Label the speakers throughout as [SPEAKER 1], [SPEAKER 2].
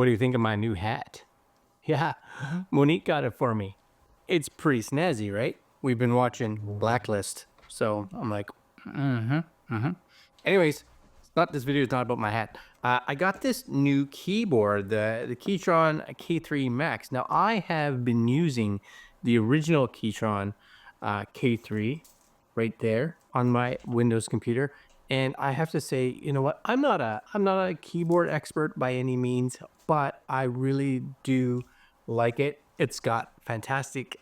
[SPEAKER 1] What do you think of my new hat? Yeah, Monique got it for me. It's pretty snazzy, right? We've been watching Blacklist, so I'm like, Anyways, this video is not about my hat. I got this new keyboard, the Keychron K3 Max. Now, I have been using the original Keychron K3 right there on my Windows computer, and I have to say, you know what? I'm not a keyboard expert by any means, but I really do like it. It's got fantastic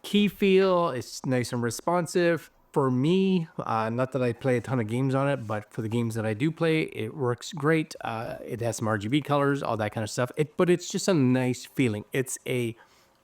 [SPEAKER 1] key feel. It's nice and responsive. For me, not that I play a ton of games on it, but for the games that I do play, it works great. It has some RGB colors, all that kind of stuff. But it's just a nice feeling. It's a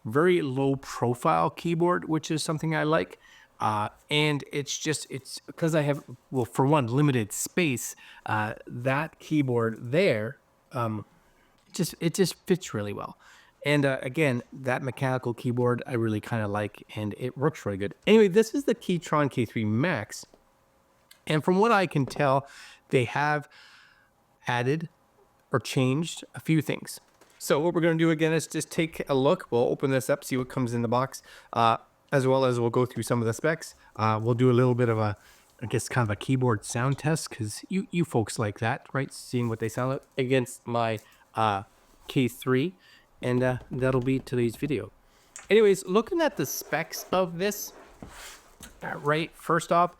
[SPEAKER 1] very low profile keyboard, which is something I like. And it's because I have, well, for one, limited space. That keyboard there, it just fits really well. And again, that mechanical keyboard I really kind of like, and it works really good. Anyway, this is the Keychron K3 Max. And from what I can tell, they have added or changed a few things. So what we're going to do again is just take a look. We'll open this up, see what comes in the box, as well as we'll go through some of the specs. We'll do a little bit of I guess kind of a keyboard sound test, because you folks like that, right? Seeing what they sound like against my K3. And that'll be today's video. Anyways, looking at the specs of this, right, first off,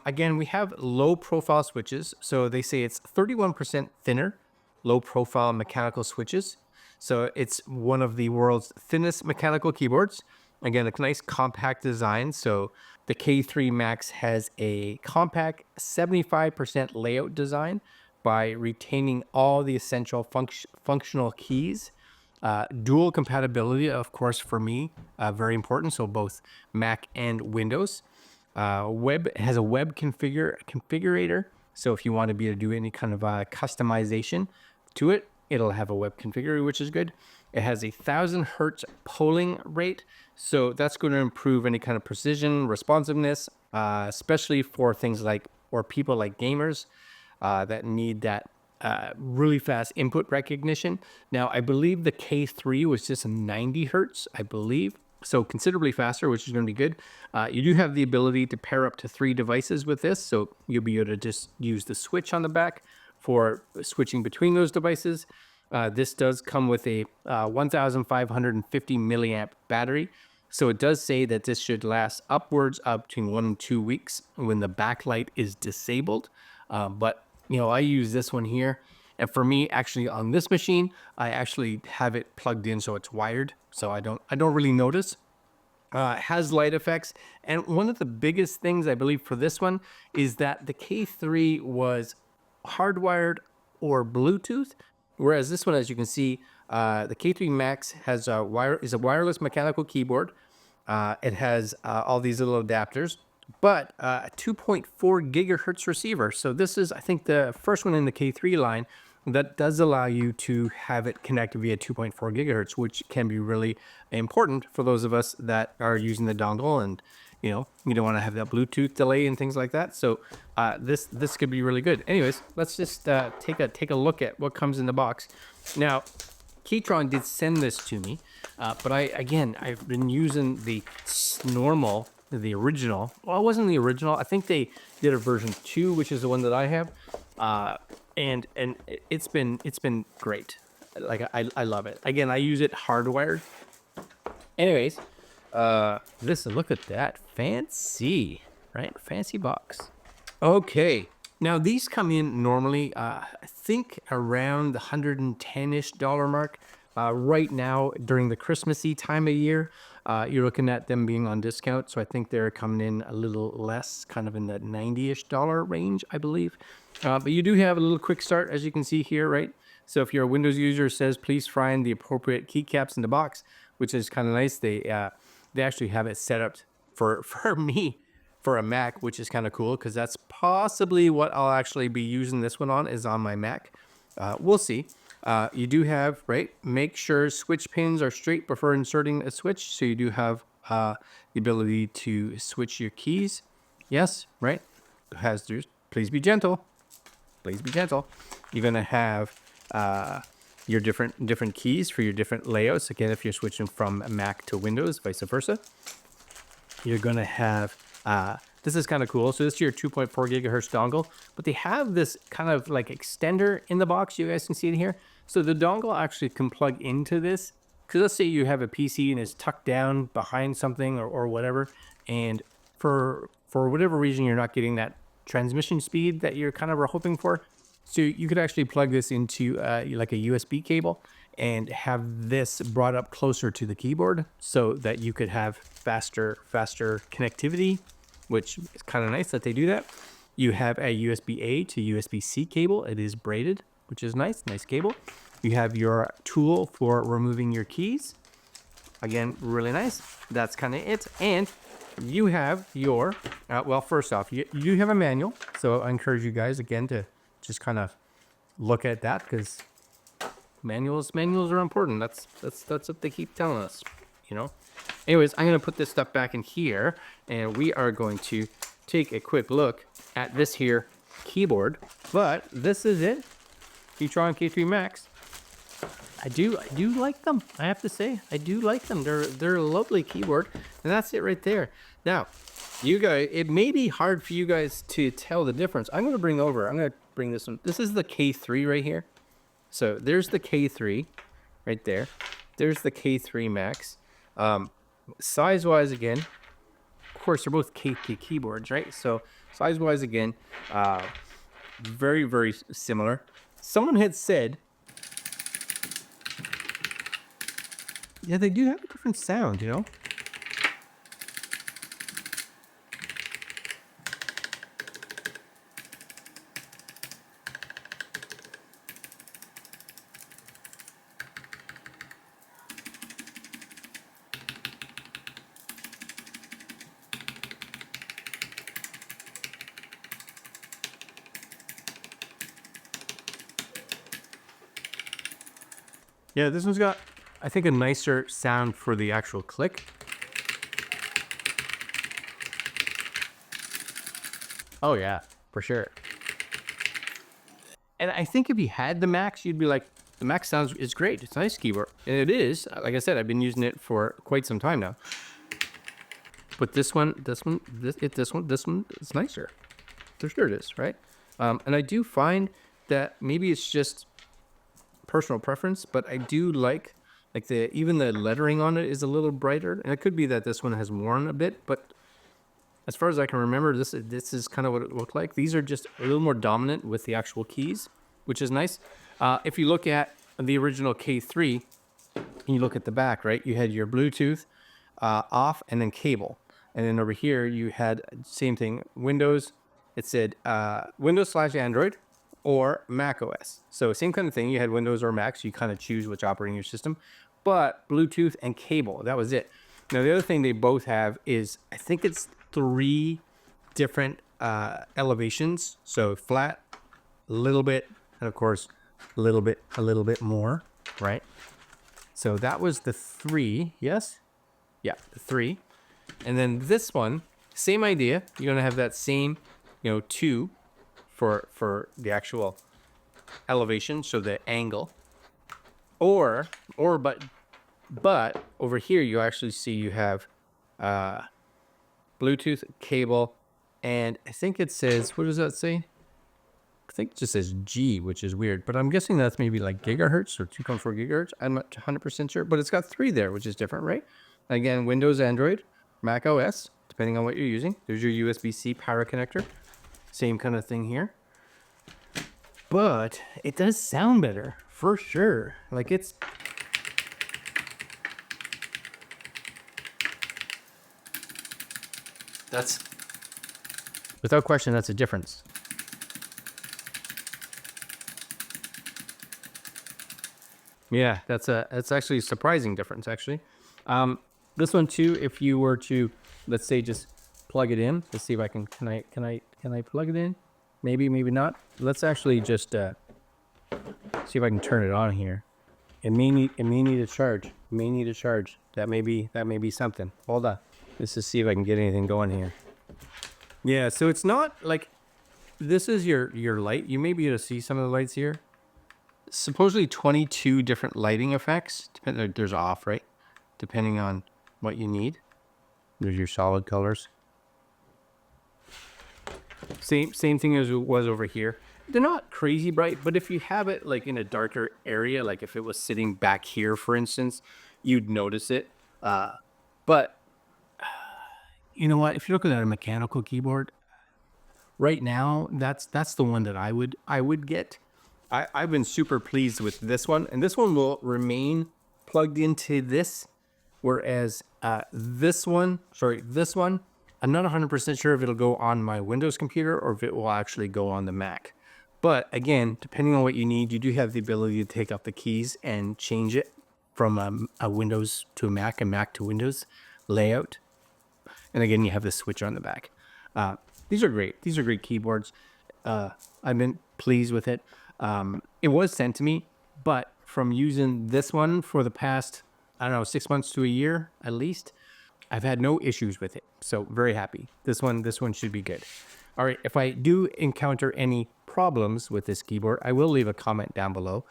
[SPEAKER 1] again, we have low profile switches. So they say it's 31% thinner, low profile mechanical switches. So it's one of the world's thinnest mechanical keyboards. Again, a nice compact design. So the K3 Max has a compact 75% layout design by retaining all the essential functional keys. Dual compatibility, of course, for me, very important. So both Mac and Windows. Has a web configurator. So if you want to be able to do any kind of customization to it, it'll have a web configurator, which is good. It has a 1000 hertz polling rate. So that's going to improve any kind of precision, responsiveness, especially for things like, or people like gamers that need that really fast input recognition. Now, I believe the K3 was just a 90 hertz, I believe. So considerably faster, which is going to be good. You do have the ability to pair up to 3 devices with this. So you'll be able to just use the switch on the back for switching between those devices. This does come with a 1550 milliamp battery. So it does say that this should last upwards of between 1 and 2 weeks when the backlight is disabled. But you know, I use this one here, and for me, actually on this machine, I actually have it plugged in so it's wired, so I don't really notice. It has light effects, and one of the biggest things I believe for this one is that the K3 was hardwired or Bluetooth, whereas this one, as you can see, the K3 Max has is a wireless mechanical keyboard. It has all these little adapters, but a 2.4 gigahertz receiver. So this is, I think, the first one in the K3 line that does allow you to have it connect via 2.4 gigahertz, which can be really important for those of us that are using the dongle, and you know, you don't want to have that Bluetooth delay and things like that. So this could be really good. Anyways, let's just take a look at what comes in the box. Now, Keychron did send this to me, but I've been using the normal, the original. Well, it wasn't the original. I think they did a version 2, which is the one that I have, and it's been great. Like I love it. Again, I use it hardwired. Anyways, look at that, fancy, right? Fancy box. Okay, now these come in normally, I think around the $110-ish mark. Right now, during the Christmassy time of year, you're looking at them being on discount. So I think they're coming in a little less, kind of in that $90-ish range, I believe. But you do have a little quick start, as you can see here, right? So if you're a Windows user, it says please find the appropriate keycaps in the box, which is kind of nice. They actually have it set up for me for a Mac, which is kind of cool, because that's possibly what I'll actually be using this one on, is on my Mac. We'll see. You do have, right, make sure switch pins are straight before inserting a switch. So you do have the ability to switch your keys. Yes, right. Please be gentle. Please be gentle. You're going to have your different keys for your different layouts. Again, if you're switching from Mac to Windows, vice versa, you're gonna have this is kind of cool. So this is your 2.4 gigahertz dongle, but they have this kind of like extender in the box. You guys can see it here. So the dongle actually can plug into this. Because let's say you have a PC and it's tucked down behind something or whatever, and for whatever reason you're not getting that transmission speed that you're kind of hoping for. So you could actually plug this into like a USB cable and have this brought up closer to the keyboard so that you could have faster connectivity, which is kind of nice that they do that. You have a USB-A to USB-C cable. It is braided, which is nice cable. You have your tool for removing your keys. Again, really nice. That's kind of it. And you have your, well, first off, you have a manual. So I encourage you guys, again, to just kind of look at that, because manuals are important. That's what they keep telling us, you know. Anyways, I'm going to put this stuff back in here, and we are going to take a quick look at this here keyboard. But this is it. Keychron K3 Max. I do like them. I have to say, I do like them. They're a lovely keyboard, and that's it right there. Now, you guys, it may be hard for you guys to tell the difference. I'm gonna bring this one. This is the K3 right here. So there's the K3 right there. There's the K3 Max. Size-wise, again, of course, they're both K3 keyboards, right? So size-wise, again, very similar. Someone had said, yeah, they do have a different sound, you know? Yeah, this one's got, I think, a nicer sound for the actual click. Oh yeah, for sure. And I think if you had the Max, you'd be like, the Max is great. It's a nice keyboard. And it is. Like I said, I've been using it for quite some time now. But this one, it's nicer. For sure it is, right? And I do find that maybe it's just personal preference, but I do like even the lettering on it is a little brighter, and it could be that this one has worn a bit, but as far as I can remember, this is kind of what it looked like. These are just a little more dominant with the actual keys, which is nice. If you look at the original K3 and you look at the back, right, you had your Bluetooth off and then cable, and then over here you had same thing, Windows. It said Windows/Android or Mac OS. So same kind of thing. You had Windows or Mac, so you kind of choose which operating system, but Bluetooth and cable, that was it. Now the other thing they both have is, I think it's 3 different elevations. So flat, a little bit, and of course a little bit more, right? So that was the 3, yes? Yeah, the 3. And then this one, same idea. You're gonna have that same, 2 for the actual elevation, so the angle, or but over here you actually see you have Bluetooth, cable, and I think it says, what does that say? I think it just says G, which is weird, but I'm guessing that's maybe like gigahertz or 2.4 gigahertz. I'm not 100% sure, but it's got 3 there, which is different, right? Again, Windows, Android, Mac OS, depending on what you're using. There's your USB-C power connector. Same kind of thing here. But it does sound better, for sure. Like it's... That's... Without question, that's a difference. Yeah, that's actually a surprising difference, actually. This one too, if you were to, let's say, just plug it in. Let's see if I can I plug it in? Maybe not. Let's actually just see if I can turn it on here. It may need a charge. That may be something. Hold on. Let's just see if I can get anything going here. Yeah, so it's not like, this is your light. You may be able to see some of the lights here. supposedly 22 different lighting effects. There's off, right? Depending on what you need. There's your solid colors. Same thing as it was over here. They're not crazy bright, but if you have it like in a darker area, like if it was sitting back here, for instance, you'd notice it. But you know what? If you're looking at a mechanical keyboard, right now, that's the one that I would get. I've been super pleased with this one, and this one will remain plugged into this, whereas this one, I'm not 100% sure if it'll go on my Windows computer or if it will actually go on the Mac. But again, depending on what you need, you do have the ability to take out the keys and change it from a Windows to a Mac, a Mac to Windows layout. And again, you have the switch on the back. These are great. These are great keyboards. I've been pleased with it. It was sent to me, but from using this one for the past, I don't know, 6 months to a year at least, I've had no issues with it. So very happy. This one should be good. All right. If I do encounter any problems with this keyboard, I will leave a comment down below,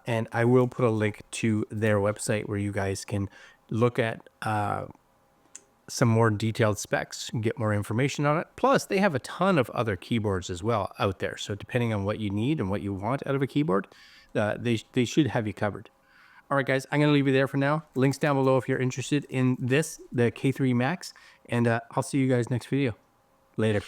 [SPEAKER 1] and I will put a link to their website where you guys can look at some more detailed specs and get more information on it. Plus, they have a ton of other keyboards as well out there. So depending on what you need and what you want out of a keyboard, they should have you covered. All right, guys, I'm going to leave you there for now. Links down below if you're interested in this, the K3 Max, and I'll see you guys next video. Later.